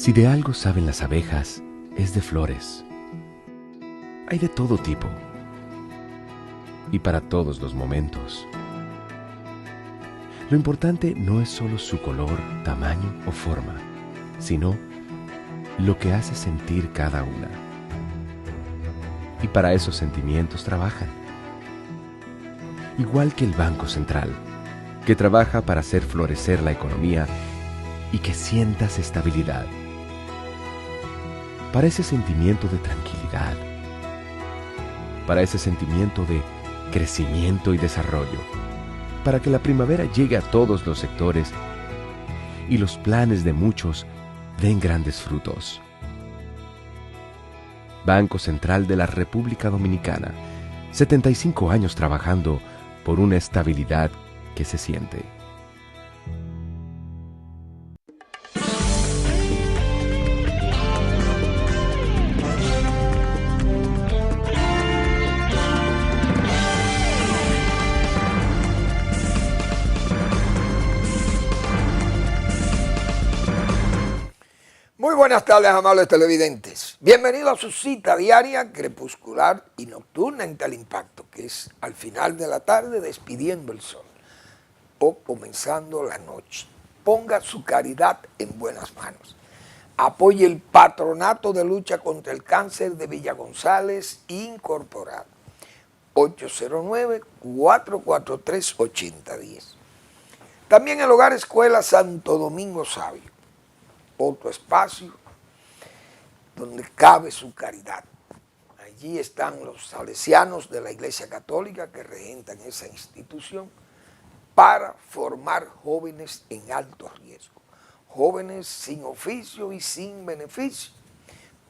Si de algo saben las abejas, es de flores. Hay de todo tipo y para todos los momentos. Lo importante no es solo su color, tamaño o forma, sino lo que hace sentir cada una. Y para esos sentimientos trabajan. Igual que el Banco Central, que trabaja para hacer florecer la economía y que sientas estabilidad. Para ese sentimiento de tranquilidad. Para ese sentimiento de crecimiento y desarrollo. Para que la primavera llegue a todos los sectores y los planes de muchos den grandes frutos. Banco Central de la República Dominicana, 75 años trabajando por una estabilidad que se siente. Muy buenas tardes, amables televidentes. Bienvenidos a su cita diaria, crepuscular y nocturna en Teleimpacto, que es al final de la tarde despidiendo el sol o comenzando la noche. Ponga su caridad en buenas manos. Apoye el Patronato de Lucha contra el Cáncer de Villa González Incorporado. 809-443-8010. También el Hogar Escuela Santo Domingo Sabio. Otro espacio donde cabe su caridad. Allí están los salesianos de la Iglesia Católica que regentan esa institución para formar jóvenes en alto riesgo, jóvenes sin oficio y sin beneficio,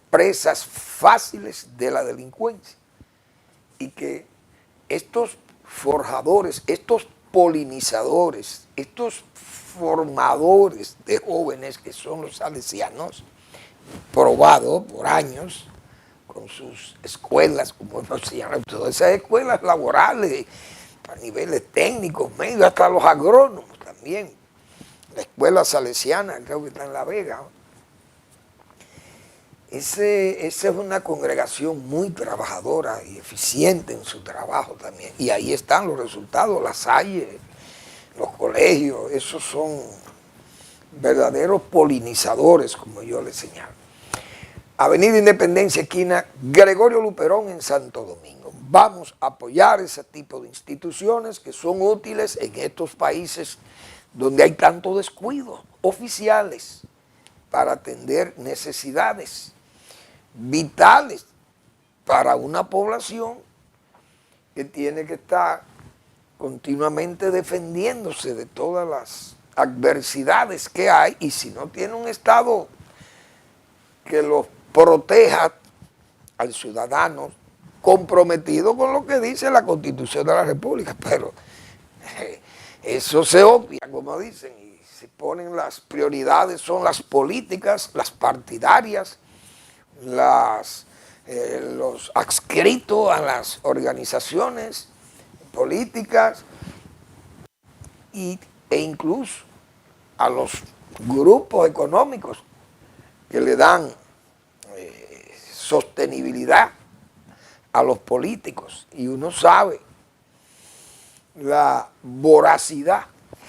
presas fáciles de la delincuencia, y que estos forjadores, estos polinizadores, estos formadores de jóvenes que son los salesianos, probado por años con sus escuelas, como hemos señalado, todas esas escuelas laborales a niveles técnicos, medios, hasta los agrónomos también. La escuela salesiana, creo que está en La Vega. Esa es una congregación muy trabajadora y eficiente en su trabajo también. Y ahí están los resultados, las Salle, los colegios, esos son verdaderos polinizadores, como yo les señalo. Avenida Independencia, esquina Gregorio Luperón en Santo Domingo. Vamos a apoyar ese tipo de instituciones que son útiles en estos países donde hay tanto descuido oficiales para atender necesidades vitales para una población que tiene que estar continuamente defendiéndose de todas las adversidades que hay, y si no tiene un Estado que los proteja al ciudadano comprometido con lo que dice la Constitución de la República, pero eso se obvia, como dicen, y se ponen las prioridades, son las políticas, las partidarias, los adscritos a las organizaciones políticas e incluso a los grupos económicos que le dan sostenibilidad a los políticos. Y uno sabe la voracidad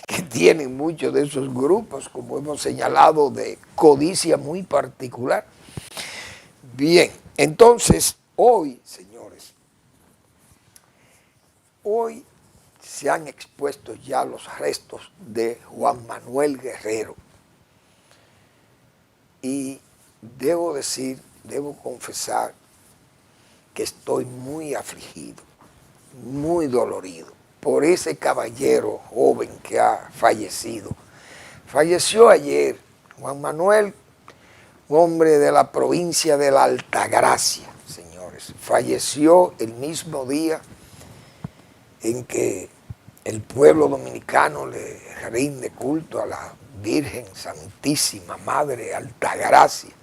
que tienen muchos de esos grupos, como hemos señalado, de codicia muy particular. Bien, entonces hoy, señores, hoy se han expuesto ya los restos de Juan Manuel Guerrero. Y debo decir, debo confesar que estoy muy afligido, muy dolorido por ese caballero joven que ha fallecido. Falleció ayer Juan Manuel, un hombre de la provincia de la Altagracia, señores. Falleció el mismo día en que el pueblo dominicano le rinde culto a la Virgen Santísima Madre Altagracia,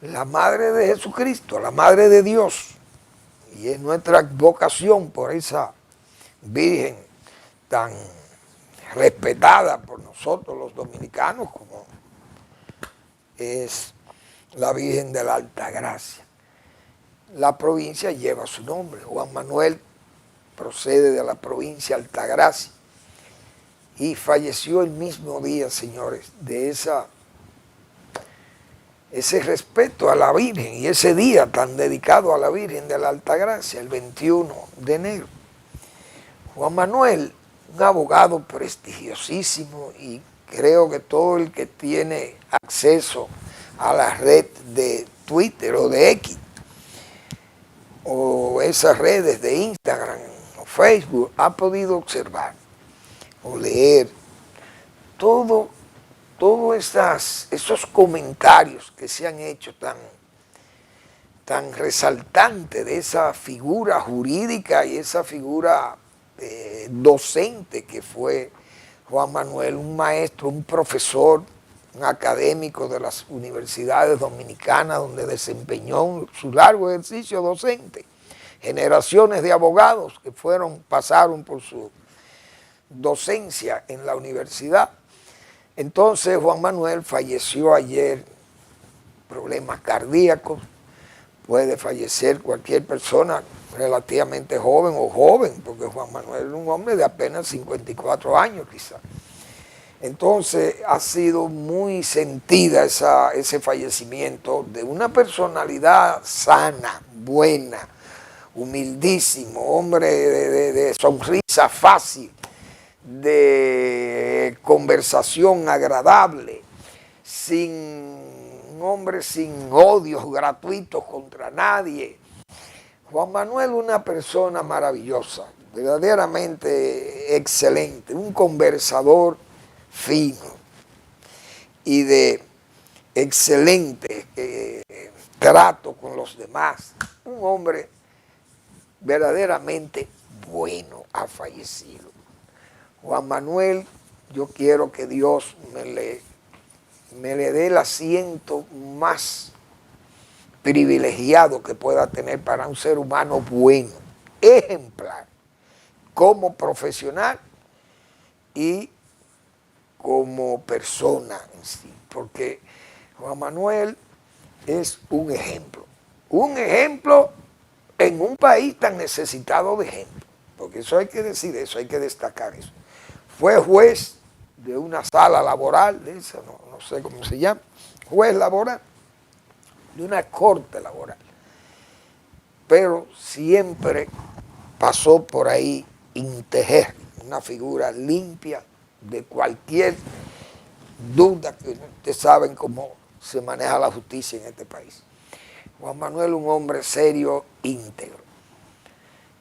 la Madre de Jesucristo, la Madre de Dios. Y es nuestra vocación por esa Virgen tan respetada por nosotros los dominicanos como es la Virgen de la Altagracia. La provincia lleva su nombre. Juan Manuel procede de la provincia de Altagracia y falleció el mismo día, señores, de ese respeto a la Virgen y ese día tan dedicado a la Virgen de la Altagracia, el 21 de enero. Juan Manuel, un abogado prestigiosísimo, y creo que todo el que tiene acceso a la red de Twitter o de X, o esas redes de Instagram o Facebook, ha podido observar o leer todos esos comentarios que se han hecho tan resaltantes de esa figura jurídica y esa figura docente que fue Juan Manuel, un maestro, un profesor, un académico de las universidades dominicanas donde desempeñó su largo ejercicio docente. Generaciones de abogados que pasaron por su docencia en la universidad. Entonces Juan Manuel falleció ayer, problemas cardíacos, puede fallecer cualquier persona relativamente joven o joven, porque Juan Manuel es un hombre de apenas 54 años quizás. Entonces ha sido muy sentida ese fallecimiento de una personalidad sana, buena, humildísimo, hombre de sonrisa fácil, de conversación agradable, un hombre sin odios gratuitos contra nadie. Juan Manuel, una persona maravillosa, verdaderamente excelente, un conversador fino y de excelente trato con los demás. Un hombre verdaderamente bueno, ha fallecido. Juan Manuel, yo quiero que Dios me le dé el asiento más privilegiado que pueda tener para un ser humano bueno, ejemplar, como profesional y como persona en sí, porque Juan Manuel es un ejemplo en un país tan necesitado de ejemplo, porque eso hay que decir, eso hay que destacar eso. Fue juez de una sala laboral, de esa, no sé cómo se llama, juez laboral, de una corte laboral, pero siempre pasó por ahí íntegro, una figura limpia de cualquier duda, que ustedes saben cómo se maneja la justicia en este país. Juan Manuel, un hombre serio, íntegro,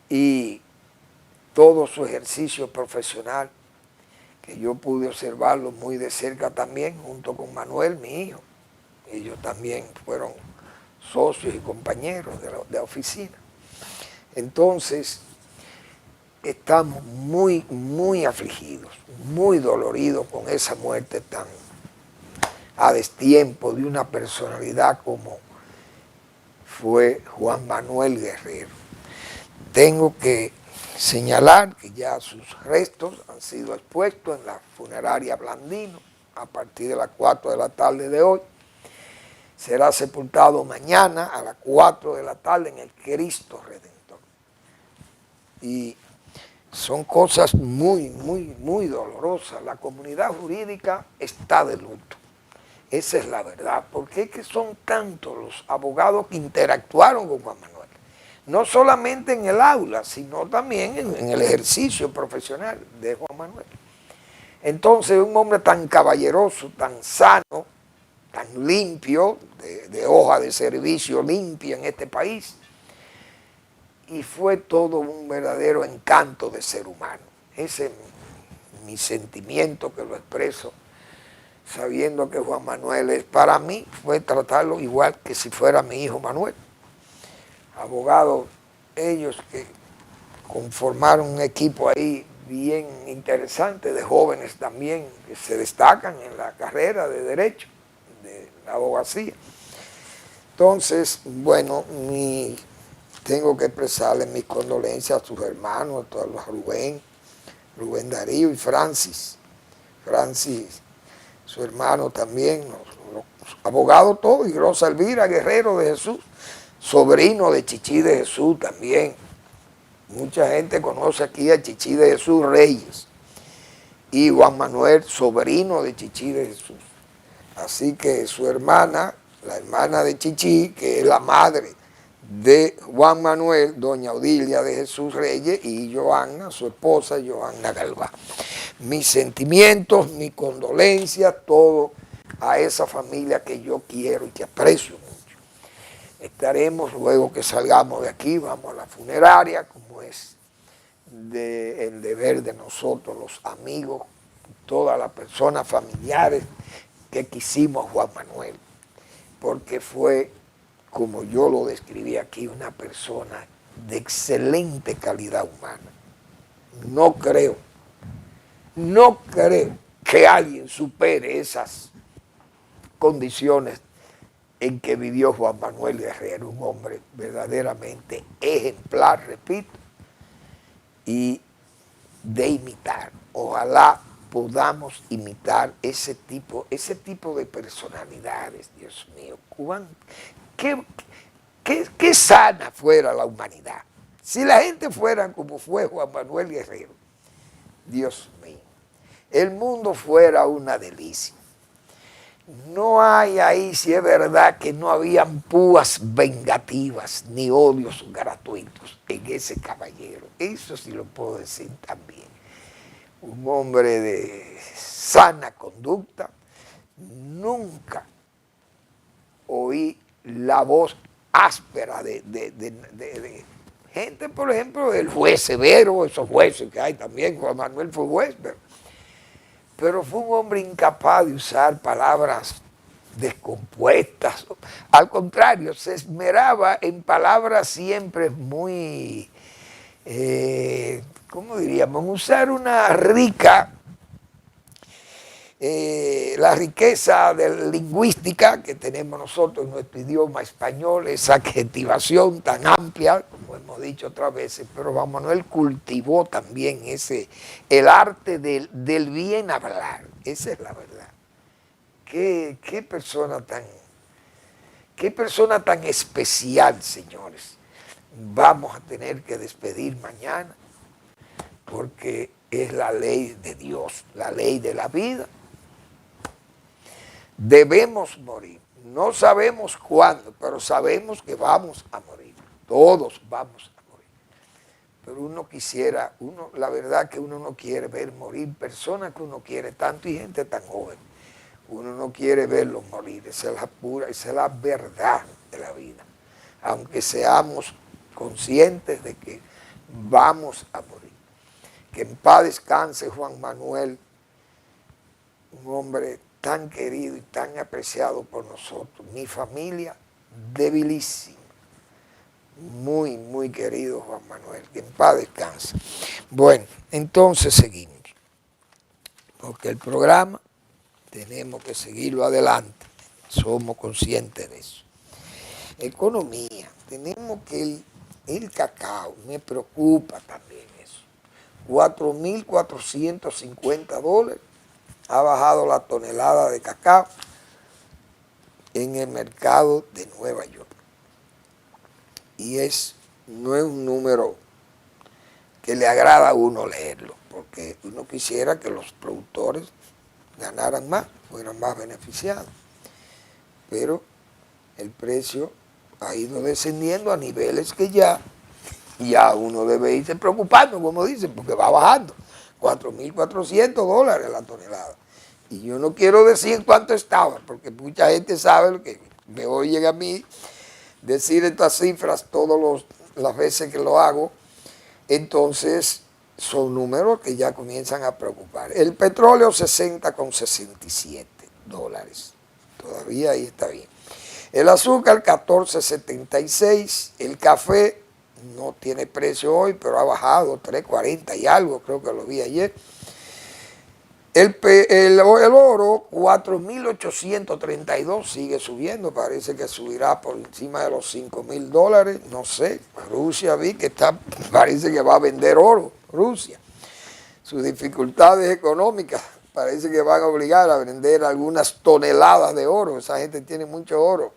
y todo su ejercicio profesional, que yo pude observarlo muy de cerca también, junto con Manuel, mi hijo. Ellos también fueron socios y compañeros de la oficina. Entonces, estamos muy, muy afligidos, muy doloridos con esa muerte tan a destiempo de una personalidad como fue Juan Manuel Guerrero. Tengo que señalar que ya sus restos han sido expuestos en la funeraria Blandino a partir de las 4 de la tarde de hoy. Será sepultado mañana a las 4 de la tarde en el Cristo Redentor. Y son cosas muy, muy, muy dolorosas. La comunidad jurídica está de luto. Esa es la verdad, porque es que son tantos los abogados que interactuaron con Juan Manuel. No solamente en el aula, sino también en el ejercicio profesional de Juan Manuel. Entonces, un hombre tan caballeroso, tan sano, tan limpio, de hoja de servicio limpia en este país, y fue todo un verdadero encanto de ser humano. Ese es mi sentimiento, que lo expreso sabiendo que Juan Manuel es, para mí, fue tratarlo igual que si fuera mi hijo Manuel. Abogados, ellos que conformaron un equipo ahí bien interesante, de jóvenes también que se destacan en la carrera de Derecho, de la abogacía. Entonces, bueno, tengo que expresarle mis condolencias a sus hermanos, a todos los Rubén Darío y Francis. Francis, su hermano también, abogados todos, y Rosa Elvira Guerrero de Jesús, sobrino de Chichi de Jesús también. Mucha gente conoce aquí a Chichi de Jesús Reyes y Juan Manuel, sobrino de Chichi de Jesús. Así que su hermana, la hermana de Chichi, que es la madre de Juan Manuel, doña Odilia de Jesús Reyes, y Johanna, su esposa, Johanna Galván. Mis sentimientos, mis condolencias, todo a esa familia que yo quiero y que aprecio mucho. Estaremos, luego que salgamos de aquí, vamos a la funeraria, como es el deber de nosotros, los amigos, todas las personas familiares que quisimos a Juan Manuel, porque fue, como yo lo describí aquí, una persona de excelente calidad humana. No creo que alguien supere esas condiciones en que vivió Juan Manuel Guerrero, un hombre verdaderamente ejemplar, repito, y de imitar. Ojalá podamos imitar ese tipo de personalidades, Dios mío. Qué sana fuera la humanidad. Si la gente fuera como fue Juan Manuel Guerrero, Dios mío, el mundo fuera una delicia. No hay ahí, si es verdad, que no habían púas vengativas ni odios gratuitos en ese caballero. Eso sí lo puedo decir también. Un hombre de sana conducta. Nunca oí la voz áspera de gente, por ejemplo, el juez Severo, esos jueces que hay también. Juan Manuel fue juez, pero fue un hombre incapaz de usar palabras descompuestas. Al contrario, se esmeraba en palabras siempre muy, ¿cómo diríamos? Usar una rica, la riqueza lingüística que tenemos nosotros en nuestro idioma español, esa adjetivación tan amplia, como hemos dicho otras veces, pero Juan Manuel cultivó también el arte del bien hablar. Esa es la verdad. Qué persona tan especial, señores. Vamos a tener que despedir mañana, porque es la ley de Dios, la ley de la vida. Debemos morir. No sabemos cuándo, pero sabemos que vamos a morir. Todos vamos a morir. Pero la verdad que uno no quiere ver morir personas que uno quiere tanto y gente tan joven. Uno no quiere verlos morir. Esa es la verdad de la vida. Aunque seamos conscientes de que vamos a morir. Que en paz descanse Juan Manuel, un hombre tan querido y tan apreciado por nosotros. Mi familia, debilísima. Muy, muy querido Juan Manuel, que en paz descanse. Bueno, entonces seguimos. Porque el programa tenemos que seguirlo adelante. Somos conscientes de eso. Economía. Tenemos que el cacao, me preocupa también eso. $4.450 ha bajado la tonelada de cacao en el mercado de Nueva York. Y no es un número que le agrada a uno leerlo, porque uno quisiera que los productores ganaran más, fueran más beneficiados. Pero el precio ha ido descendiendo a niveles que ya uno debe irse preocupando, como dicen, porque va bajando. $4.400 la tonelada. Y yo no quiero decir cuánto estaba, porque mucha gente sabe lo que me oyen a mí decir estas cifras todas las veces que lo hago. Entonces son números que ya comienzan a preocupar. El petróleo $60,67. Todavía ahí está bien. El azúcar $14.76. El café no tiene precio hoy, pero ha bajado $3.40 y algo, creo que lo vi ayer. El oro, 4.832, sigue subiendo, parece que subirá por encima de los $5.000, no sé. Rusia vi que parece que va a vender oro, Rusia. Sus dificultades económicas Parece que van a obligar a vender algunas toneladas de oro. Esa gente tiene mucho oro.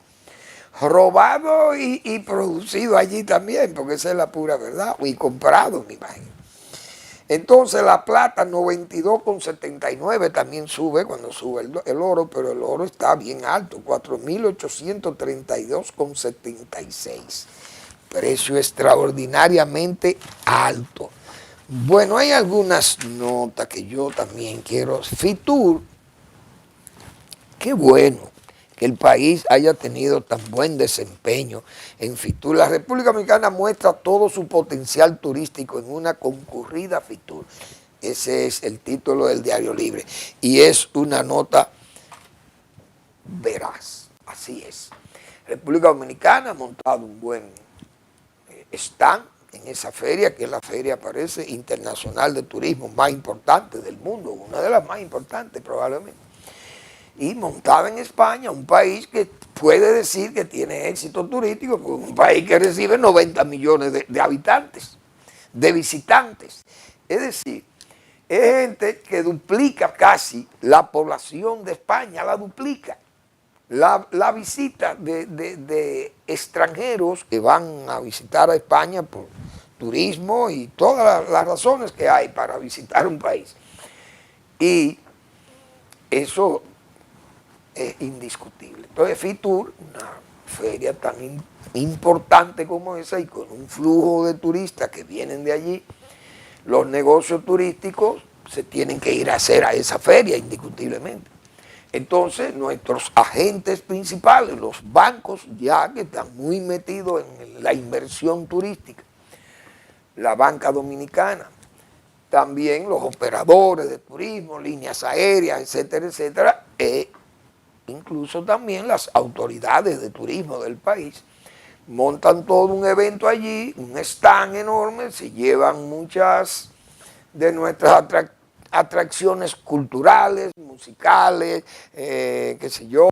Robado y producido allí también, porque esa es la pura verdad. Y comprado, me imagino. Entonces la plata 92,79 también sube cuando sube el oro, pero el oro está bien alto, 4.832,76. Precio extraordinariamente alto. Bueno, hay algunas notas que yo también quiero. Fitur, qué bueno que el país haya tenido tan buen desempeño en Fitur. La República Dominicana muestra todo su potencial turístico en una concurrida Fitur. Ese es el título del Diario Libre. Y es una nota veraz. Así es. República Dominicana ha montado un buen stand en esa feria, que es la feria, parece, internacional de turismo más importante del mundo, una de las más importantes probablemente. Y montada en España, un país que puede decir que tiene éxito turístico, un país que recibe 90 millones de habitantes, de visitantes. Es decir, es gente que duplica casi la población de España, la duplica. La visita de extranjeros que van a visitar a España por turismo y todas las razones que hay para visitar un país. Y eso es indiscutible. Entonces Fitur, una feria tan importante como esa y con un flujo de turistas que vienen de allí, los negocios turísticos se tienen que ir a hacer a esa feria indiscutiblemente. Entonces nuestros agentes principales, los bancos ya que están muy metidos en la inversión turística, la banca dominicana, también los operadores de turismo, líneas aéreas, etcétera, etcétera, incluso también las autoridades de turismo del país, montan todo un evento allí, un stand enorme, se llevan muchas de nuestras atracciones culturales, musicales, qué sé yo,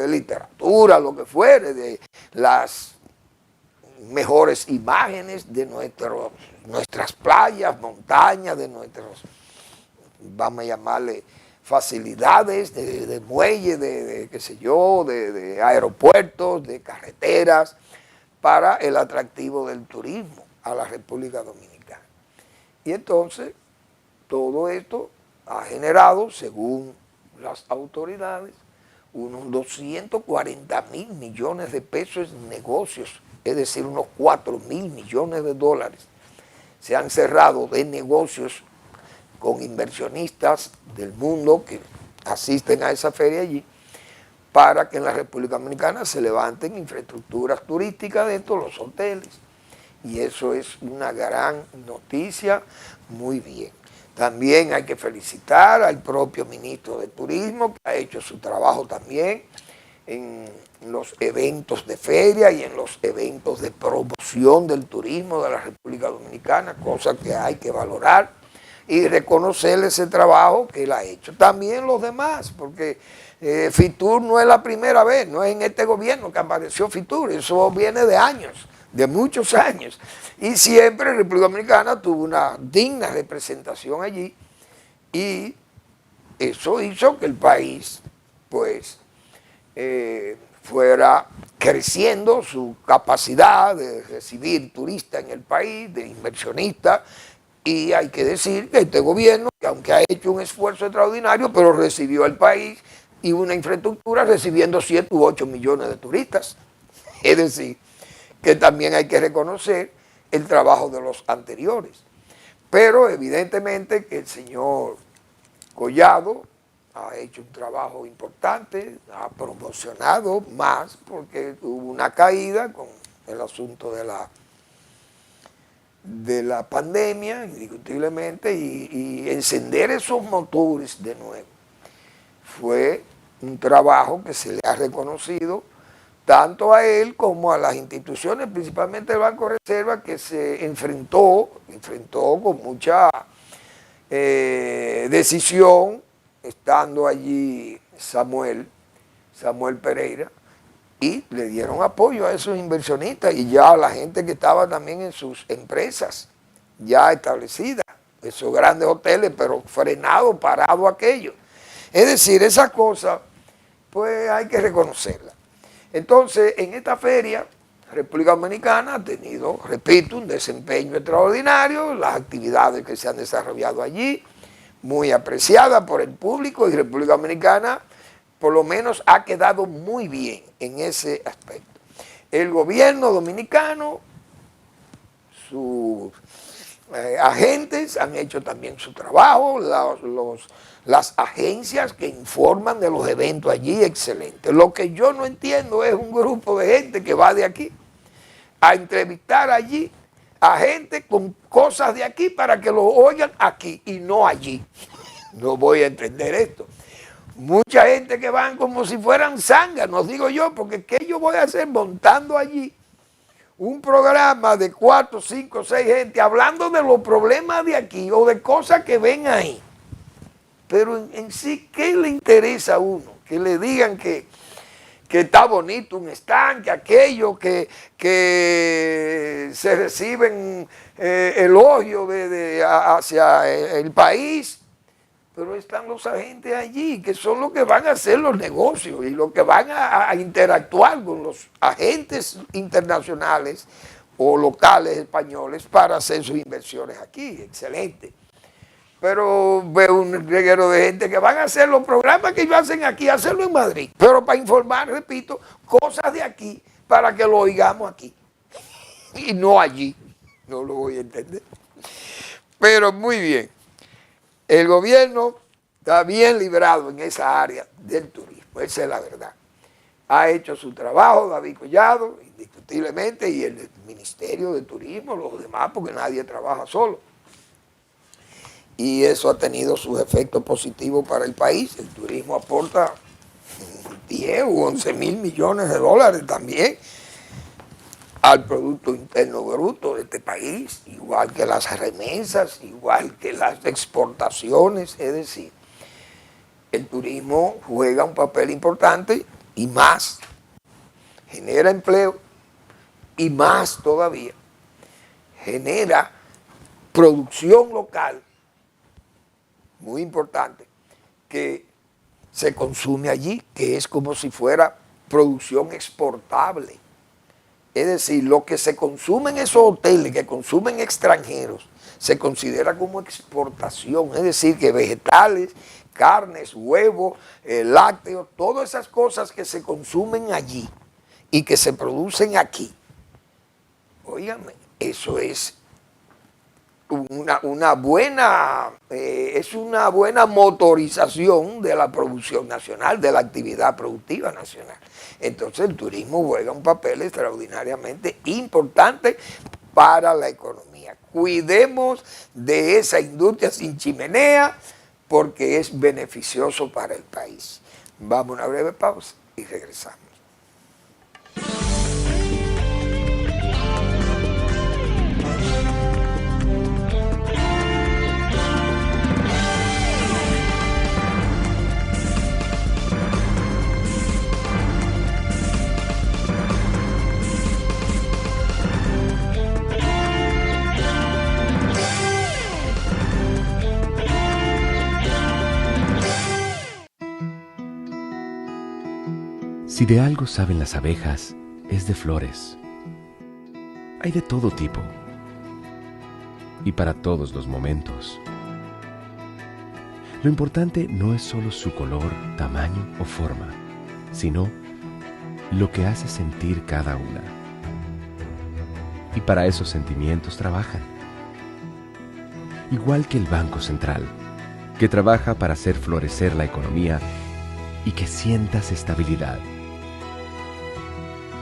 literatura, lo que fuere, de las mejores imágenes de nuestras playas, montañas, de nuestros, vamos a llamarle, facilidades de muelles, de qué sé yo, de aeropuertos, de carreteras, para el atractivo del turismo a la República Dominicana. Y entonces, todo esto ha generado, según las autoridades, unos 240.000 millones de pesos en negocios, es decir, unos 4.000 millones de dólares. Se han cerrado de negocios con inversionistas del mundo que asisten a esa feria allí, para que en la República Dominicana se levanten infraestructuras turísticas de todos los hoteles. Y eso es una gran noticia, muy bien. También hay que felicitar al propio ministro de Turismo, que ha hecho su trabajo también en los eventos de feria y en los eventos de promoción del turismo de la República Dominicana, cosa que hay que valorar y reconocerle ese trabajo que él ha hecho. También los demás, porque Fitur no es la primera vez, no es en este gobierno que apareció Fitur, eso viene de años, de muchos años. Y siempre la República Dominicana tuvo una digna representación allí y eso hizo que el país, pues, fuera creciendo su capacidad de recibir turistas en el país, de inversionistas. Y hay que decir que este gobierno, que aunque ha hecho un esfuerzo extraordinario, pero recibió al país y una infraestructura recibiendo 7 u 8 millones de turistas. Es decir, que también hay que reconocer el trabajo de los anteriores. Pero evidentemente que el señor Collado ha hecho un trabajo importante, ha promocionado más porque hubo una caída con el asunto de la pandemia, indiscutiblemente, y encender esos motores de nuevo. Fue un trabajo que se le ha reconocido tanto a él como a las instituciones, principalmente el Banco de Reserva, que se enfrentó con mucha decisión, estando allí Samuel Pereira, y le dieron apoyo a esos inversionistas y ya a la gente que estaba también en sus empresas ya establecidas, esos grandes hoteles, pero frenado, parado aquello. Es decir, esa cosa, pues hay que reconocerla. Entonces, en esta feria, República Dominicana ha tenido, repito, un desempeño extraordinario, las actividades que se han desarrollado allí, muy apreciadas por el público, y República Dominicana por lo menos ha quedado muy bien en ese aspecto. El gobierno dominicano, sus agentes han hecho también su trabajo, las agencias que informan de los eventos allí, excelente. Lo que yo no entiendo es un grupo de gente que va de aquí a entrevistar allí a gente con cosas de aquí para que lo oigan aquí y no allí. No voy a entender esto. Mucha gente que van como si fueran zánganos, digo yo, porque ¿qué yo voy a hacer montando allí un programa de 4, 5, 6 gente hablando de los problemas de aquí o de cosas que ven ahí? Pero en sí, ¿qué le interesa a uno? Que le digan que está bonito un stand, que aquello, que se reciben elogios hacia el país. Pero están los agentes allí, que son los que van a hacer los negocios y los que van a interactuar con los agentes internacionales o locales españoles para hacer sus inversiones aquí. Excelente. Pero veo un reguero de gente que van a hacer los programas que ellos hacen aquí, hacerlo en Madrid. Pero para informar, repito, cosas de aquí para que lo oigamos aquí. Y no allí. No lo voy a entender. Pero muy bien. El gobierno está bien librado en esa área del turismo, esa es la verdad. Ha hecho su trabajo David Collado, indiscutiblemente, y el Ministerio de Turismo, los demás, porque nadie trabaja solo. Y eso ha tenido sus efectos positivos para el país. El turismo aporta 10 u 11 mil millones de dólares también al Producto Interno Bruto de este país, igual que las remesas, igual que las exportaciones. Es decir, el turismo juega un papel importante y más, genera empleo y más todavía, genera producción local muy importante que se consume allí, que es como si fuera producción exportable. Es decir, lo que se consume en esos hoteles, que consumen extranjeros, se considera como exportación. Es decir, que vegetales, carnes, huevos, lácteos, todas esas cosas que se consumen allí y que se producen aquí. Óigame, eso es una buena motorización de la producción nacional, de la actividad productiva nacional. Entonces el turismo juega un papel extraordinariamente importante para la economía. Cuidemos de esa industria sin chimenea porque es beneficioso para el país. Vamos a una breve pausa y regresamos. Si de algo saben las abejas, es de flores. Hay de todo tipo y para todos los momentos. Lo importante no es solo su color, tamaño o forma, sino lo que hace sentir cada una. Y para esos sentimientos trabajan. Igual que el Banco Central, que trabaja para hacer florecer la economía y que sientas estabilidad.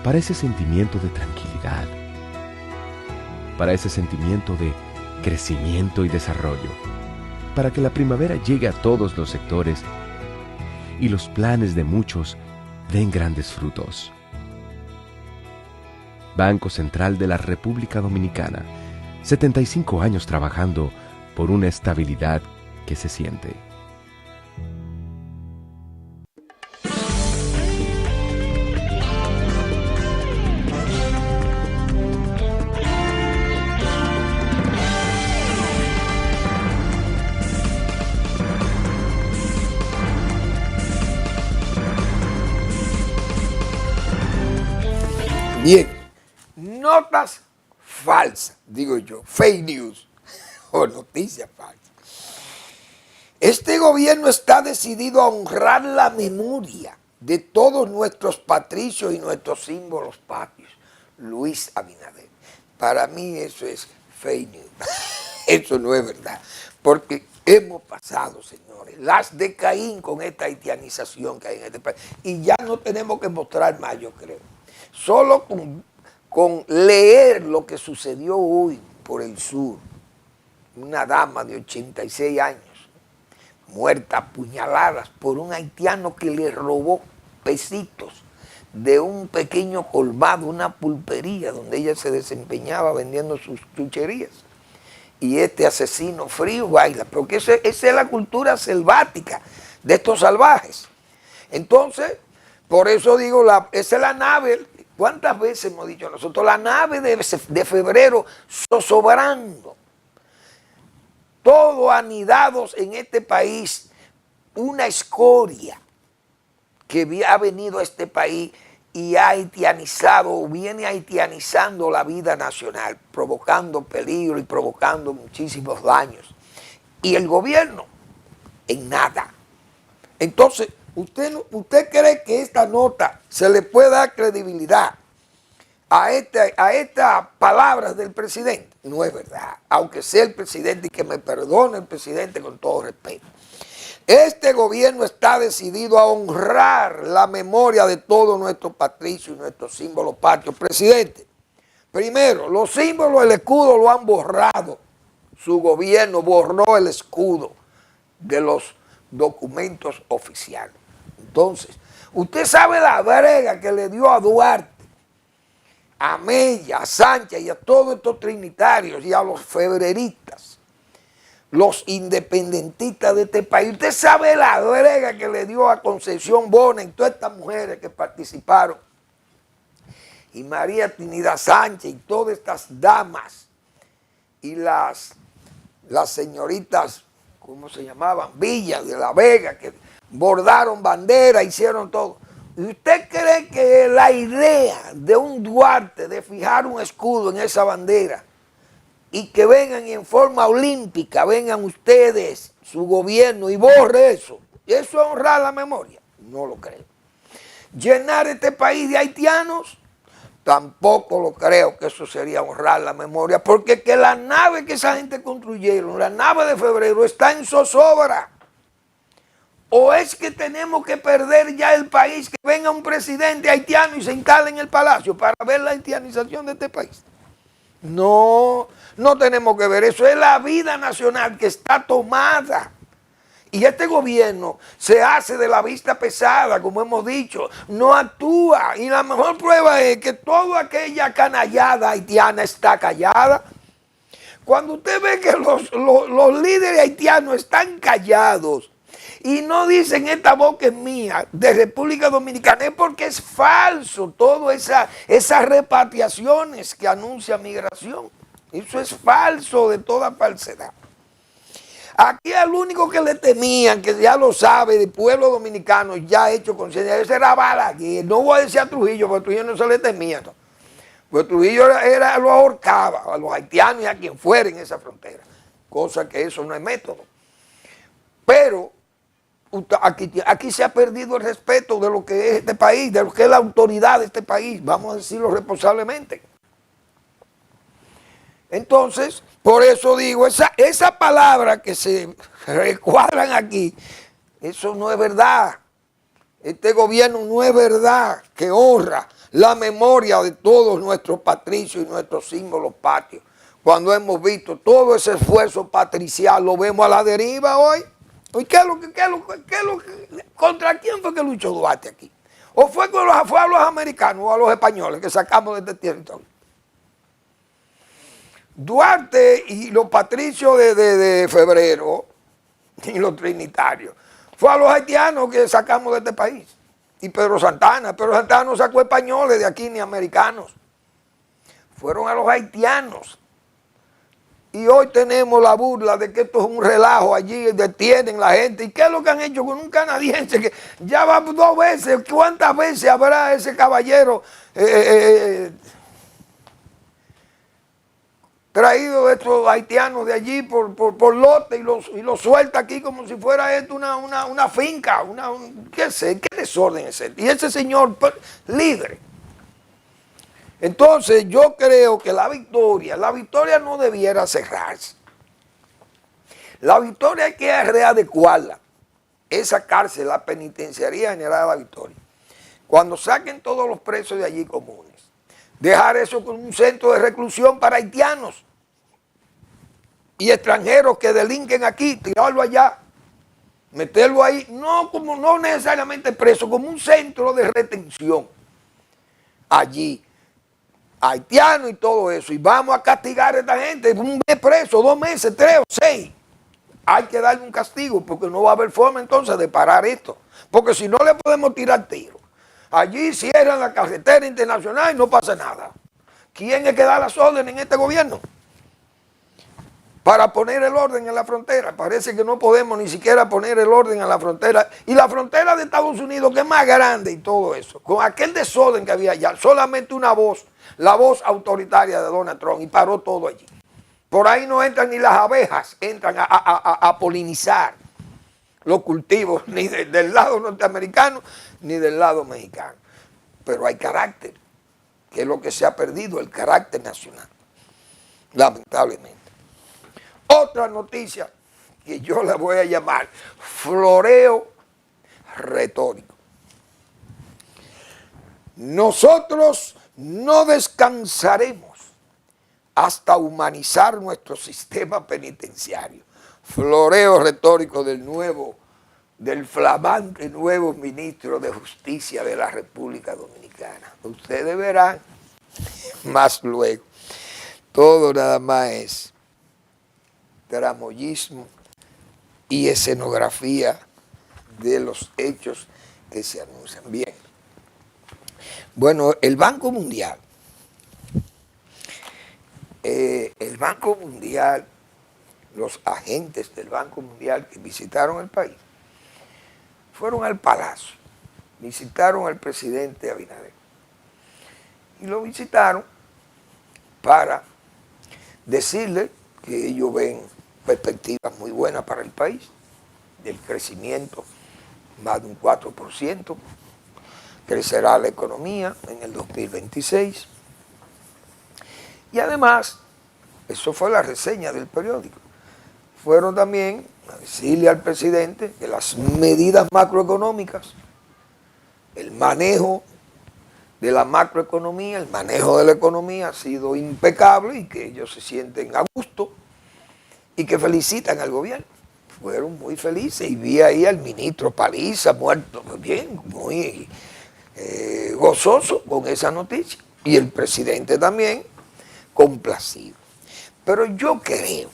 Para ese sentimiento de tranquilidad, para ese sentimiento de crecimiento y desarrollo, para que la primavera llegue a todos los sectores y los planes de muchos den grandes frutos. Banco Central de la República Dominicana, 75 años trabajando por una estabilidad que se siente. Bien, notas falsas, digo yo, fake news o noticias falsas. Este gobierno está decidido a honrar la memoria de todos nuestros patricios y nuestros símbolos patrios. Luis Abinader. Para mí eso es fake news. Eso no es verdad. Porque hemos pasado, señores, las de Caín con esta haitianización que hay en este país. Y ya no tenemos que mostrar más, yo creo. Solo con leer lo que sucedió hoy por el sur. Una dama de 86 años, muerta a puñaladas por un haitiano que le robó pesitos de un pequeño colmado, una pulpería donde ella se desempeñaba vendiendo sus chucherías. Y este asesino frío baila, porque esa es la cultura selvática de estos salvajes. Entonces, por eso digo, esa es la nave, ¿cuántas veces hemos dicho nosotros? La nave de febrero zozobrando, todos anidados en este país, una escoria que ha venido a este país y ha haitianizado, viene haitianizando la vida nacional, provocando peligro y provocando muchísimos daños. Y el gobierno, en nada. Entonces, ¿usted cree que esta nota se le puede dar credibilidad a estas palabras del presidente? No es verdad, aunque sea el presidente, y que me perdone el presidente con todo respeto. Este gobierno está decidido a honrar la memoria de todos nuestros patricios y nuestros símbolos patrios. Presidente, primero, los símbolos del escudo lo han borrado. Su gobierno borró el escudo de los documentos oficiales. Entonces, usted sabe la brega que le dio a Duarte, a Mella, a Sánchez y a todos estos trinitarios y a los febreristas, los independentistas de este país. Usted sabe la brega que le dio a Concepción Bona y todas estas mujeres que participaron, y María Trinidad Sánchez y todas estas damas y las señoritas, ¿cómo se llamaban? Villa de la Vega, que bordaron bandera, hicieron todo. ¿Y usted cree que la idea de un Duarte de fijar un escudo en esa bandera y que vengan en forma olímpica, vengan ustedes, su gobierno, y borre eso es honrar la memoria? No lo creo. Llenar este país de haitianos, tampoco lo creo que eso sería honrar la memoria, porque que la nave que esa gente construyeron, la nave de febrero, está en zozobra. ¿O es que tenemos que perder ya el país, que venga un presidente haitiano y se instale en el palacio para ver la haitianización de este país? No, no tenemos que ver eso. Es la vida nacional que está tomada. Y este gobierno se hace de la vista pesada, como hemos dicho, no actúa. Y la mejor prueba es que toda aquella canallada haitiana está callada. Cuando usted ve que los líderes haitianos están callados y no dicen esta boca es mía de República Dominicana, es porque es falso todas esas repatriaciones que anuncia Migración. Eso es falso, de toda falsedad. Aquí el único que le temían, que ya lo sabe, del pueblo dominicano, ya ha hecho conciencia, ese era Balaguer. No voy a decir a Trujillo, porque a Trujillo no se le temía, ¿no? Pues Trujillo lo ahorcaba a los haitianos y a quien fuera en esa frontera, cosa que eso no es método. Pero aquí se ha perdido el respeto de lo que es este país, de lo que es la autoridad de este país, vamos a decirlo responsablemente. Entonces, por eso digo, esa palabra que se recuadran aquí, eso no es verdad. Este gobierno no es verdad que honra la memoria de todos nuestros patricios y nuestros símbolos patrios. Cuando hemos visto todo ese esfuerzo patricial, lo vemos a la deriva hoy. ¿Contra quién fue que luchó Duarte aquí? ¿O fue a los americanos o a los españoles que sacamos de este territorio? Duarte y los patricios de febrero y los trinitarios, fue a los haitianos que sacamos de este país. Y Pedro Santana no sacó españoles de aquí ni americanos. Fueron a los haitianos. Y hoy tenemos la burla de que esto es un relajo allí, detienen la gente. ¿Y qué es lo que han hecho con un canadiense que ya va 2 veces? ¿Cuántas veces habrá ese caballero traído de estos haitianos de allí por lote y los suelta aquí como si fuera esto una finca, qué sé, qué desorden es este? Y ese señor libre. Entonces yo creo que la victoria no debiera cerrarse. La victoria hay que readecuarla. Esa cárcel, la penitenciaría general de la Victoria. Cuando saquen todos los presos de allí comunes, dejar eso con un centro de reclusión para haitianos y extranjeros que delinquen aquí, tirarlo allá, meterlo ahí, no necesariamente preso, como un centro de retención allí. Haitianos y todo eso, y vamos a castigar a esta gente, 1 mes preso, 2 meses, 3 o 6. Hay que darle un castigo, porque no va a haber forma entonces de parar esto, porque si no le podemos tirar tiros. Allí cierran la carretera internacional y no pasa nada. ¿Quién es que da las órdenes en este gobierno? Para poner el orden en la frontera. Parece que no podemos ni siquiera poner el orden en la frontera. Y la frontera de Estados Unidos, que es más grande y todo eso, con aquel desorden que había allá, solamente una voz, la voz autoritaria de Donald Trump, y paró todo allí. Por ahí no entran ni las abejas, entran a polinizar los cultivos, ni del lado norteamericano, ni del lado mexicano. Pero hay carácter, que es lo que se ha perdido, el carácter nacional, lamentablemente. Otra noticia que yo la voy a llamar floreo retórico. Nosotros no descansaremos hasta humanizar nuestro sistema penitenciario. Floreo retórico del flamante nuevo ministro de Justicia de la República Dominicana. Ustedes verán más luego. Todo nada más es tramoyismo y escenografía de los hechos que se anuncian. Bien. Bueno, el Banco Mundial, los agentes del Banco Mundial que visitaron el país, fueron al Palacio, visitaron al presidente Abinader. Y lo visitaron para decirle que ellos ven perspectivas muy buenas para el país, del crecimiento más de un 4%, crecerá la economía en el 2026. Y además, eso fue la reseña del periódico, fueron también a decirle al presidente que las medidas macroeconómicas, el manejo de la macroeconomía, el manejo de la economía ha sido impecable y que ellos se sienten a gusto y que felicitan al gobierno. Fueron muy felices y vi ahí al ministro Paliza muerto, bien, muy gozoso con esa noticia, y el presidente también complacido. Pero yo creo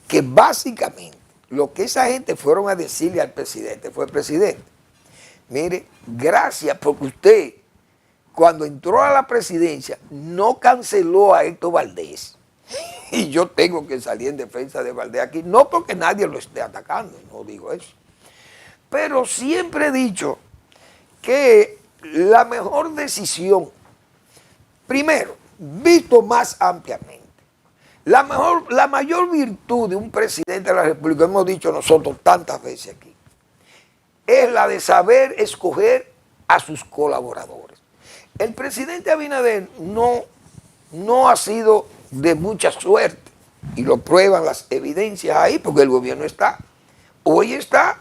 que básicamente lo que esa gente fueron a decirle al presidente fue: presidente, mire, gracias porque usted cuando entró a la presidencia no canceló a Héctor Valdés. Y yo tengo que salir en defensa de Valdés aquí, no porque nadie lo esté atacando, no digo eso. Pero siempre he dicho que la mejor decisión, primero, visto más ampliamente, la mayor virtud de un presidente de la República, hemos dicho nosotros tantas veces aquí, es la de saber escoger a sus colaboradores. El presidente Abinader no ha sido de mucha suerte, y lo prueban las evidencias ahí, porque el gobierno está. Hoy está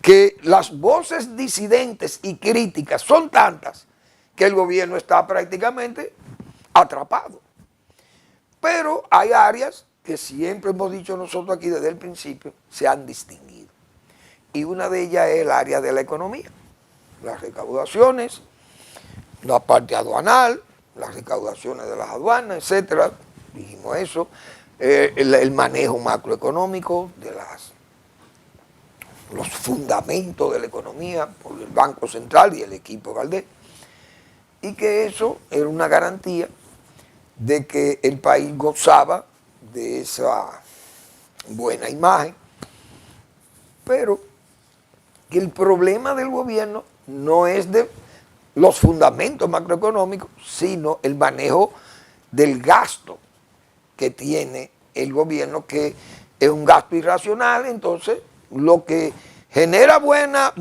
que las voces disidentes y críticas son tantas que el gobierno está prácticamente atrapado. Pero hay áreas que siempre hemos dicho nosotros aquí desde el principio se han distinguido. Y una de ellas es el área de la economía. Las recaudaciones, la parte aduanal, las recaudaciones de las aduanas, etcétera, dijimos eso, el manejo macroeconómico de los fundamentos de la economía por el Banco Central y el equipo Valdés, y que eso era una garantía de que el país gozaba de esa buena imagen, pero que el problema del gobierno no es de los fundamentos macroeconómicos, sino el manejo del gasto que tiene el gobierno, que es un gasto irracional. Entonces, lo que genera buena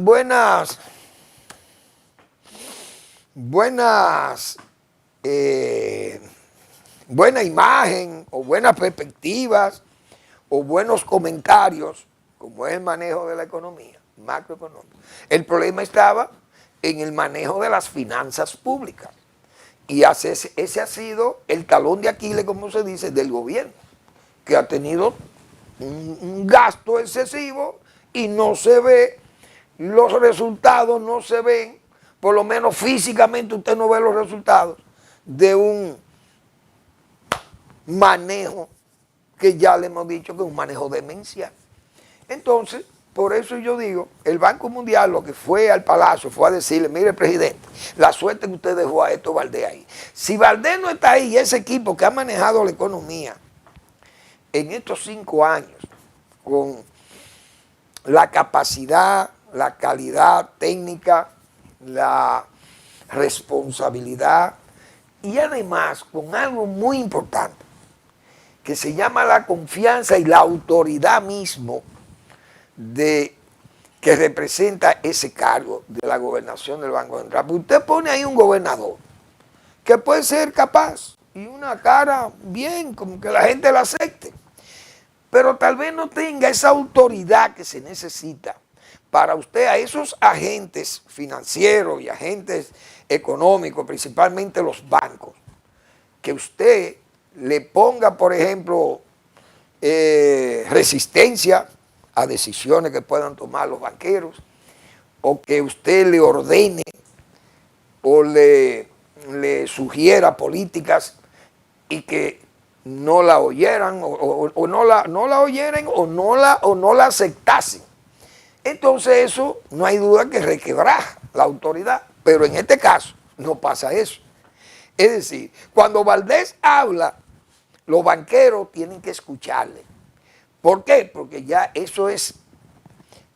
imagen o buenas perspectivas o buenos comentarios, como es el manejo de la economía, macroeconómica. El problema estaba en el manejo de las finanzas públicas. Y ese ha sido el talón de Aquiles, como se dice, del gobierno, que ha tenido un gasto excesivo y no se ve los resultados, no se ven, por lo menos físicamente usted no ve los resultados de un manejo que ya le hemos dicho que es un manejo demencial. Entonces, por eso yo digo, el Banco Mundial lo que fue al Palacio fue a decirle, mire, presidente, la suerte que usted dejó a esto Valdés ahí. Si Valdés no está ahí, ese equipo que ha manejado la economía en estos 5 años, con la capacidad, la calidad técnica, la responsabilidad y además con algo muy importante, que se llama la confianza y la autoridad mismo que representa ese cargo de la gobernación del Banco Central. Porque usted pone ahí un gobernador que puede ser capaz y una cara bien, como que la gente la acepte, pero tal vez no tenga esa autoridad que se necesita para usted a esos agentes financieros y agentes económicos, principalmente los bancos, que usted le ponga, por ejemplo, resistencia a decisiones que puedan tomar los banqueros, o que usted le ordene o le sugiera políticas y que no la oyeran o no la oyeran o no la aceptasen. Entonces eso no hay duda que requebraja la autoridad, pero en este caso no pasa eso. Es decir, cuando Valdés habla, los banqueros tienen que escucharle. ¿Por qué? Porque ya eso es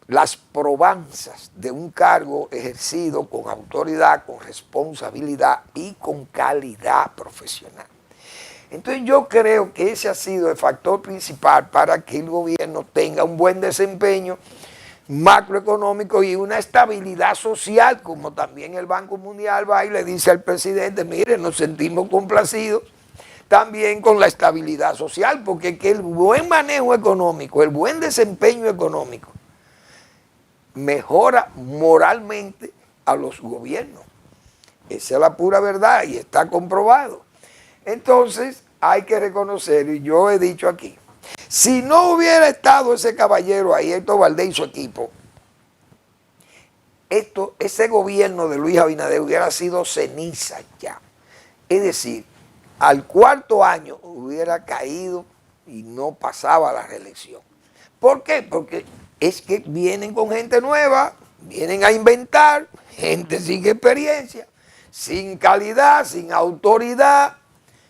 las probanzas de un cargo ejercido con autoridad, con responsabilidad y con calidad profesional. Entonces yo creo que ese ha sido el factor principal para que el gobierno tenga un buen desempeño macroeconómico y una estabilidad social, como también el Banco Mundial va y le dice al presidente, mire, nos sentimos complacidos también con la estabilidad social, porque que el buen manejo económico, el buen desempeño económico, mejora moralmente a los gobiernos. Esa es la pura verdad y está comprobado. Entonces hay que reconocer, y yo he dicho aquí, si no hubiera estado ese caballero ahí, Héctor Valdés y su equipo, ese gobierno de Luis Abinader hubiera sido ceniza ya. Es decir, al 4.º año hubiera caído y no pasaba la reelección. ¿Por qué? Porque es que vienen con gente nueva, vienen a inventar, gente sin experiencia, sin calidad, sin autoridad,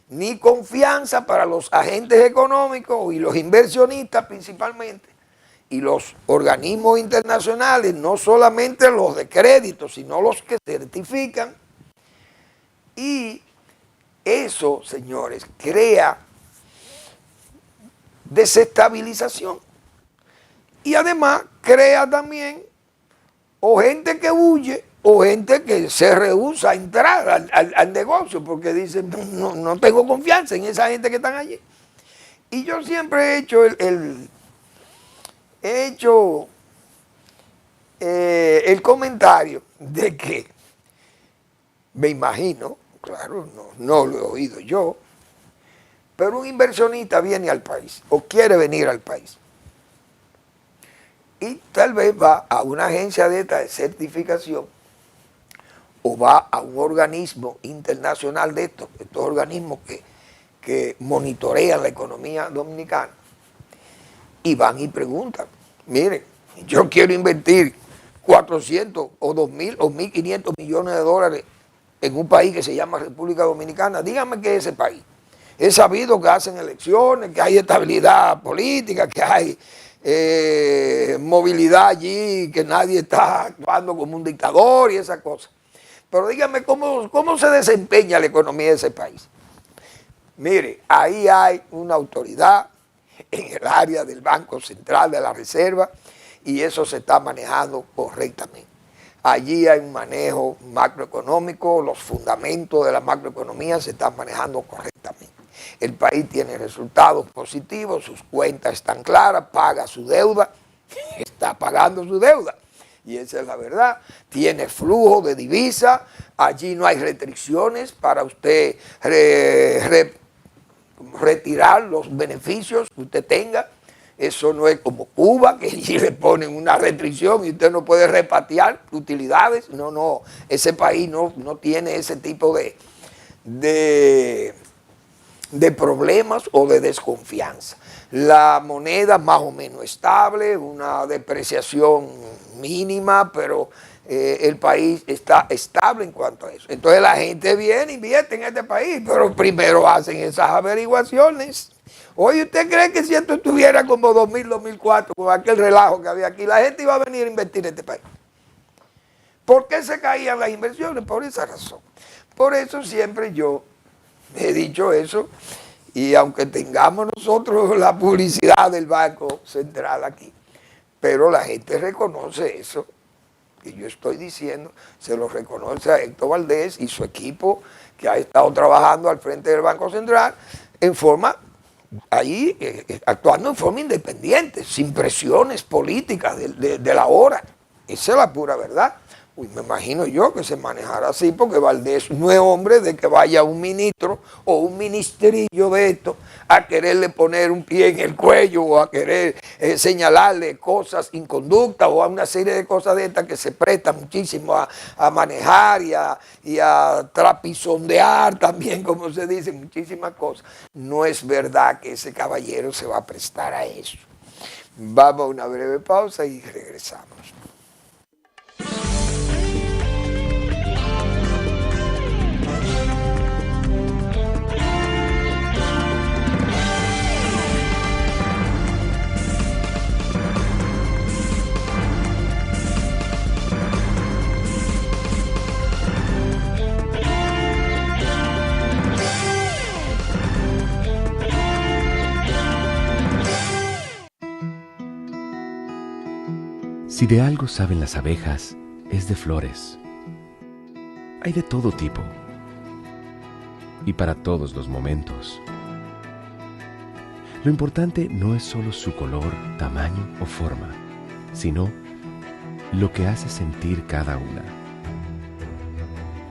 ni confianza para los agentes económicos y los inversionistas principalmente, y los organismos internacionales, no solamente los de crédito, sino los que certifican. Y eso, señores, crea desestabilización. Y además crea también o gente que huye o gente que se rehúsa a entrar al negocio porque dice, no tengo confianza en esa gente que están allí. Y yo siempre he hecho el comentario de que, me imagino, claro, no lo he oído yo, pero un inversionista viene al país o quiere venir al país y tal vez va a una agencia de esta de certificación o va a un organismo internacional de estos organismos que monitorean la economía dominicana y van y preguntan, miren, yo quiero invertir 400 o 2.000 o 1.500 millones de dólares en un país que se llama República Dominicana, díganme qué es ese país. Es sabido que hacen elecciones, que hay estabilidad política, que hay movilidad allí, que nadie está actuando como un dictador y esas cosas. Pero dígame, ¿cómo se desempeña la economía de ese país? Mire, ahí hay una autoridad en el área del Banco Central de la Reserva y eso se está manejando correctamente. Allí hay un manejo macroeconómico, los fundamentos de la macroeconomía se están manejando correctamente. El país tiene resultados positivos, sus cuentas están claras, paga su deuda, está pagando su deuda. Y esa es la verdad. Tiene flujo de divisa, allí no hay restricciones para usted retirar los beneficios que usted tenga. Eso no es como Cuba, que allí le ponen una restricción y usted no puede repatriar utilidades. No, ese país no tiene ese tipo de problemas o de desconfianza. La moneda más o menos estable, una depreciación mínima, pero el país está estable en cuanto a eso. Entonces la gente viene, invierte en este país, pero primero hacen esas averiguaciones. Oye, ¿usted cree que si esto estuviera como 2000, 2004, con aquel relajo que había aquí, la gente iba a venir a invertir en este país? ¿Por qué se caían las inversiones? Por esa razón. Por eso siempre yo he dicho eso, y aunque tengamos nosotros la publicidad del Banco Central aquí, pero la gente reconoce eso que yo estoy diciendo, se lo reconoce a Héctor Valdés y su equipo que ha estado trabajando al frente del Banco Central en forma, ahí actuando en forma independiente, sin presiones políticas de la hora. Esa es la pura verdad. Uy, me imagino yo que se manejara así, porque Valdés no es hombre de que vaya un ministro o un ministrillo de esto a quererle poner un pie en el cuello o a querer señalarle cosas inconductas o a una serie de cosas de estas que se prestan muchísimo a manejar y a trapisondear también, como se dice, muchísimas cosas. No es verdad que ese caballero se va a prestar a eso. Vamos a una breve pausa y regresamos. Si de algo saben las abejas, es de flores. Hay de todo tipo y para todos los momentos. Lo importante no es solo su color, tamaño o forma, sino lo que hace sentir cada una.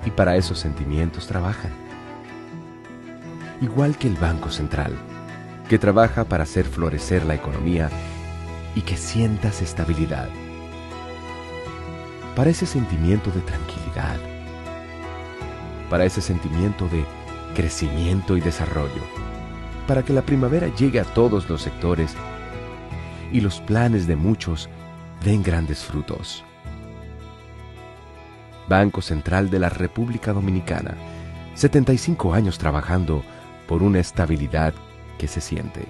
Y para esos sentimientos trabajan. Igual que el Banco Central, que trabaja para hacer florecer la economía y que sientas estabilidad. Para ese sentimiento de tranquilidad, para ese sentimiento de crecimiento y desarrollo, para que la primavera llegue a todos los sectores y los planes de muchos den grandes frutos. Banco Central de la República Dominicana, 75 años trabajando por una estabilidad que se siente.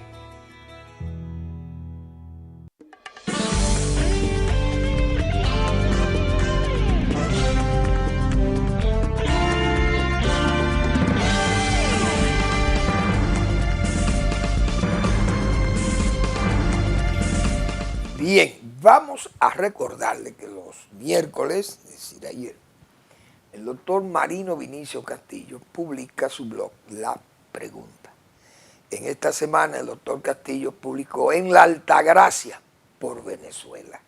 Bien, vamos a recordarle que los miércoles, es decir, ayer, el doctor Marino Vinicio Castillo publica su blog, La Pregunta. En esta semana el doctor Castillo publicó En la Altagracia por Venezuela.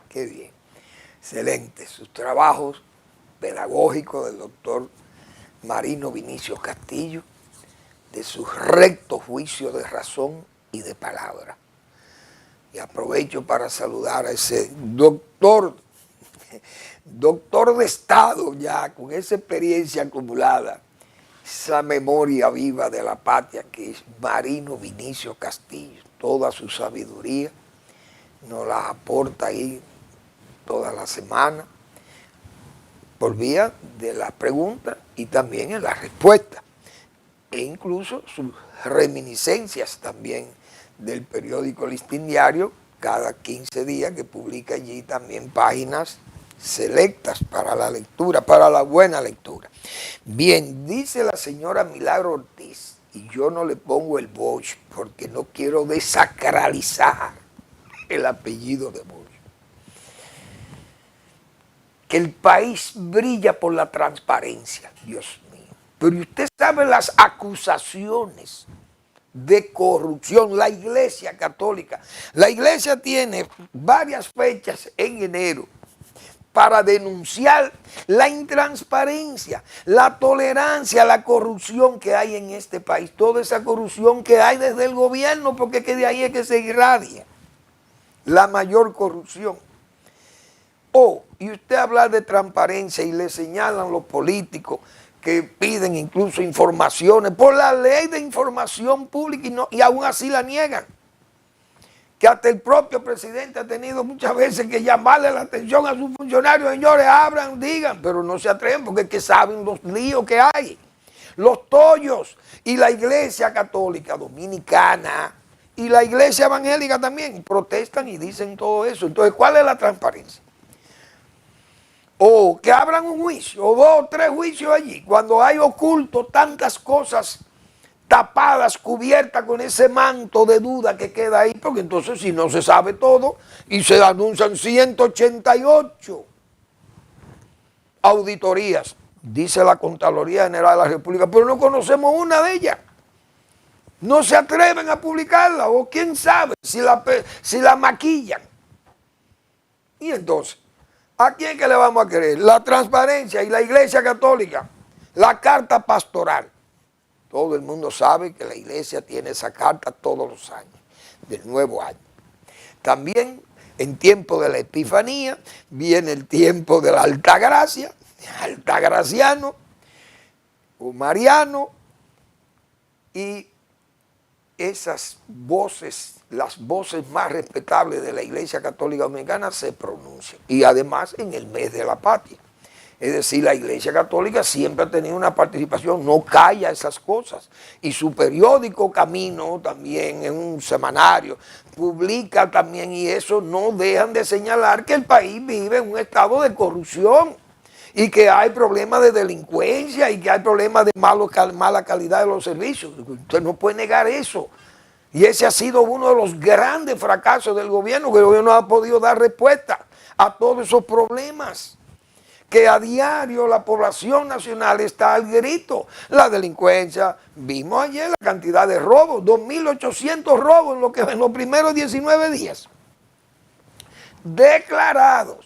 Qué bien, excelente. Sus trabajos pedagógicos del doctor Marino Vinicio Castillo, de su recto juicio de razón y de palabra. Y aprovecho para saludar a ese doctor de Estado ya, con esa experiencia acumulada, esa memoria viva de la patria que es Marino Vinicio Castillo. Toda su sabiduría nos la aporta ahí toda la semana, por vía de la pregunta y también en la respuesta. e incluso sus reminiscencias también del periódico Listín Diario, cada 15 días, que publica allí también páginas selectas para la lectura, para la buena lectura. Bien, dice la señora Milagro Ortiz, y yo no le pongo el Bosch porque no quiero desacralizar el apellido de Bosch, que el país brilla por la transparencia. Dios mío. Pero usted sabe las acusaciones de corrupción. La Iglesia Católica, la Iglesia tiene varias fechas en enero para denunciar la intransparencia, la tolerancia, la corrupción que hay en este país, toda esa corrupción que hay desde el gobierno, porque de ahí es que se irradia la mayor corrupción. Y usted habla de transparencia y le señalan los políticos que piden incluso informaciones por la ley de información pública y aún así la niegan. Que hasta el propio presidente ha tenido muchas veces que llamarle la atención a sus funcionarios, señores, abran, digan, pero no se atreven porque es que saben los líos que hay, los tollos. Y la Iglesia Católica Dominicana y la Iglesia Evangélica también protestan y dicen todo eso. Entonces, ¿cuál es la transparencia? O que abran un juicio, o 2 o 3 juicios allí, cuando hay oculto tantas cosas tapadas, cubiertas con ese manto de duda que queda ahí, porque entonces si no se sabe todo y se anuncian 188 auditorías, dice la Contraloría General de la República, pero no conocemos una de ellas. No se atreven a publicarla, o quién sabe si la maquillan. Y entonces, ¿a quién que le vamos a creer? La transparencia y la Iglesia Católica, la carta pastoral. Todo el mundo sabe que la iglesia tiene esa carta todos los años, del nuevo año. También en tiempo de la Epifanía viene el tiempo de la Altagracia, Altagraciano o Mariano, y esas voces, las voces más respetables de la Iglesia Católica Dominicana se pronuncian. Y además en el mes de la patria. Es decir, la Iglesia Católica siempre ha tenido una participación, no calla esas cosas. Y su periódico Camino también, en un semanario, publica también, y eso no dejan de señalar que el país vive en un estado de corrupción y que hay problemas de delincuencia y que hay problemas de mala calidad de los servicios. Usted no puede negar eso. Y ese ha sido uno de los grandes fracasos del gobierno, que el gobierno no ha podido dar respuesta a todos esos problemas, que a diario la población nacional está al grito. La delincuencia, vimos ayer la cantidad de robos, 2.800 robos en los primeros 19 días declarados,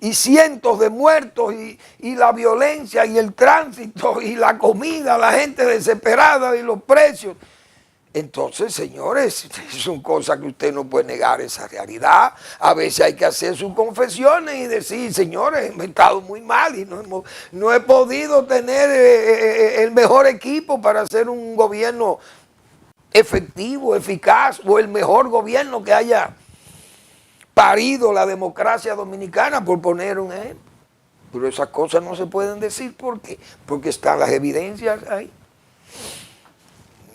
y cientos de muertos, y la violencia y el tránsito y la comida, la gente desesperada y los precios. Entonces, señores, son cosas que usted no puede negar esa realidad. A veces hay que hacer sus confesiones y decir, señores, he estado muy mal y no he podido tener el mejor equipo para hacer un gobierno efectivo, eficaz, o el mejor gobierno que haya parido la democracia dominicana, por poner un ejemplo. Pero esas cosas no se pueden decir. ¿Por qué? Porque están las evidencias ahí.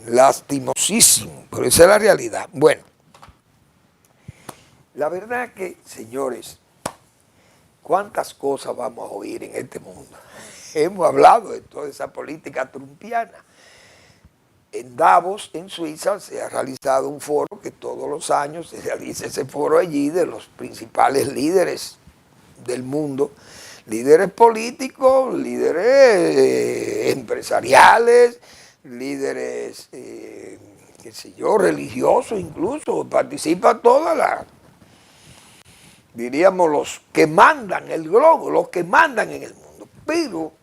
Lastimosísimo, pero esa es la realidad. Bueno, la verdad que, señores, ¿cuántas cosas vamos a oír en este mundo? Hemos hablado de toda esa política trumpiana. En Davos, en Suiza, se ha realizado un foro que todos los años se realiza ese foro allí de los principales líderes del mundo, líderes políticos, líderes empresariales, líderes, qué sé yo, religiosos incluso. Participa toda diríamos, los que mandan el globo, los que mandan en el mundo. Pero,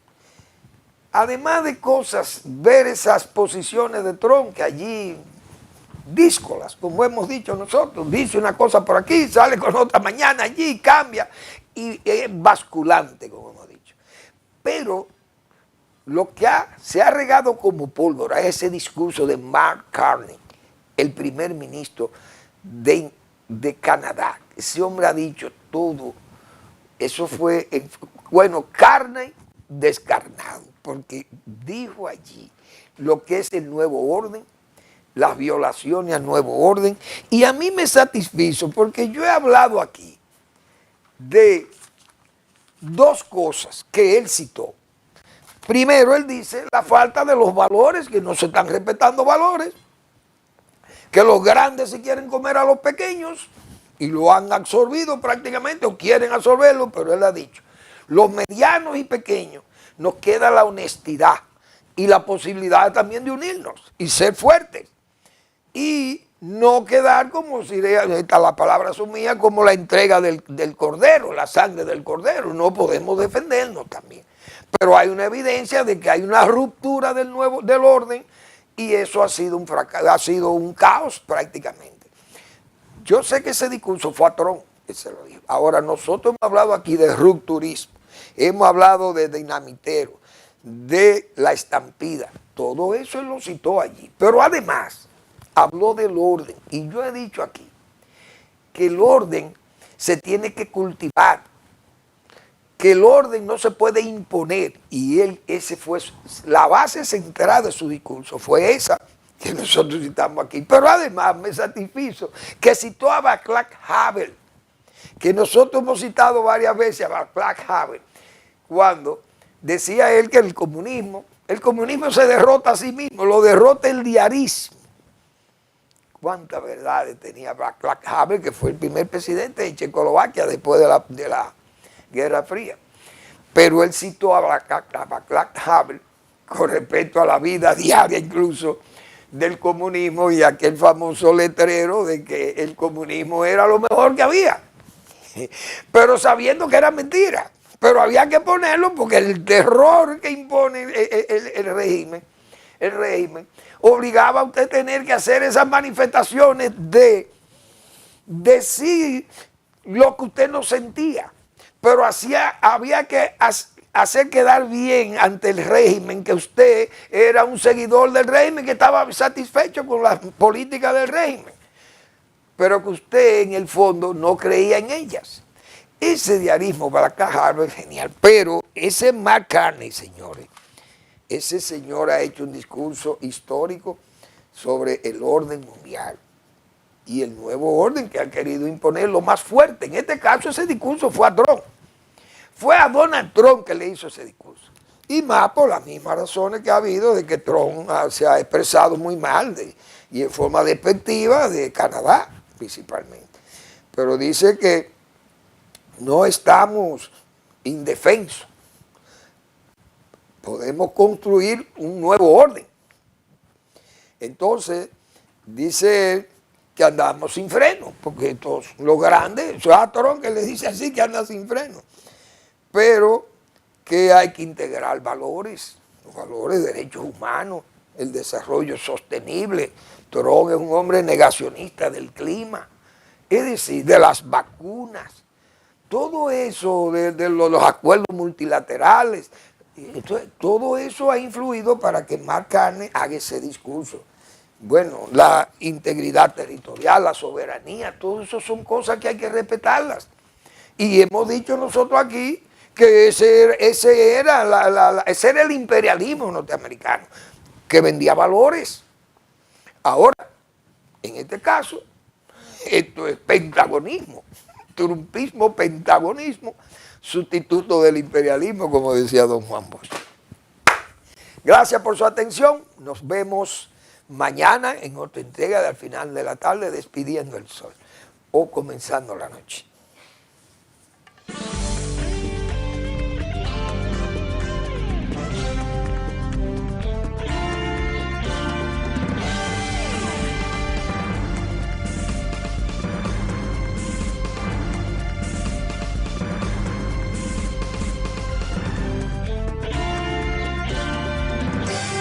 además de cosas, ver esas posiciones de Trump, que allí, díscolas, como hemos dicho nosotros, dice una cosa por aquí, sale con otra mañana allí, cambia, y es basculante, como hemos dicho. Pero lo que se ha regado como pólvora es ese discurso de Mark Carney, el primer ministro de Canadá. Ese hombre ha dicho todo. Eso fue, bueno, Carney descarnado, porque dijo allí lo que es el nuevo orden, las violaciones al nuevo orden, y a mí me satisfizo porque yo he hablado aquí de dos cosas que él citó. Primero, él dice la falta de los valores, que no se están respetando valores, que los grandes se quieren comer a los pequeños y lo han absorbido prácticamente o quieren absorberlo, pero él ha dicho, los medianos y pequeños nos queda la honestidad y la posibilidad también de unirnos y ser fuertes y no quedar como si esta la palabra sumía como la entrega del cordero, la sangre del cordero. No podemos defendernos también. Pero hay una evidencia de que hay una ruptura del orden y eso ha sido un fracaso, ha sido un caos prácticamente. Yo sé que ese discurso fue a Trump, que se lo dijo. Ahora nosotros hemos hablado aquí de rupturismo, hemos hablado de dinamitero, de la estampida, todo eso él lo citó allí. Pero además habló del orden y yo he dicho aquí que el orden se tiene que cultivar, que el orden no se puede imponer y ese fue la base central de su discurso, fue esa que nosotros citamos aquí. Pero además me satisfizo que citó a Václav Havel, que nosotros hemos citado varias veces a Václav Havel, cuando decía él que el comunismo se derrota a sí mismo, lo derrota el diarismo. Cuántas verdades tenía Václav Havel, que fue el primer presidente de Checoslovaquia después de la Guerra Fría. Pero él citó a Václav Havel con respecto a la vida diaria incluso del comunismo y aquel famoso letrero de que el comunismo era lo mejor que había. Pero sabiendo que era mentira. Pero había que ponerlo porque el terror que impone el régimen obligaba a usted a tener que hacer esas manifestaciones de decir lo que usted no sentía. Pero había que hacer quedar bien ante el régimen que usted era un seguidor del régimen, que estaba satisfecho con la política del régimen, pero que usted en el fondo no creía en ellas. Ese diarismo para Havel es genial, pero ese Mark Carney, señores, ese señor ha hecho un discurso histórico sobre el orden mundial y el nuevo orden que han querido imponer lo más fuerte. En este caso ese discurso fue a Trump. Fue a Donald Trump que le hizo ese discurso. Y más por las mismas razones que ha habido de que Trump se ha expresado muy mal y en forma despectiva de Canadá principalmente. Pero dice que no estamos indefensos. Podemos construir un nuevo orden. Entonces, dice él que andamos sin freno, porque todos los grandes, eso es a Trump que le dice así, que anda sin freno. Pero que hay que integrar valores, los valores de derechos humanos, el desarrollo sostenible. Trump es un hombre negacionista del clima, es decir, de las vacunas, todo eso, de los acuerdos multilaterales. Entonces, todo eso ha influido para que Mark Carney haga ese discurso. Bueno, la integridad territorial, la soberanía, todo eso son cosas que hay que respetarlas. Y hemos dicho nosotros aquí que ese era el imperialismo norteamericano, que vendía valores. Ahora, en este caso, esto es pentagonismo, trumpismo, pentagonismo, sustituto del imperialismo, como decía don Juan Bosch. Gracias por su atención, nos vemos mañana en otra entrega de Al Final de la Tarde, Despidiendo el Sol, o Comenzando la Noche.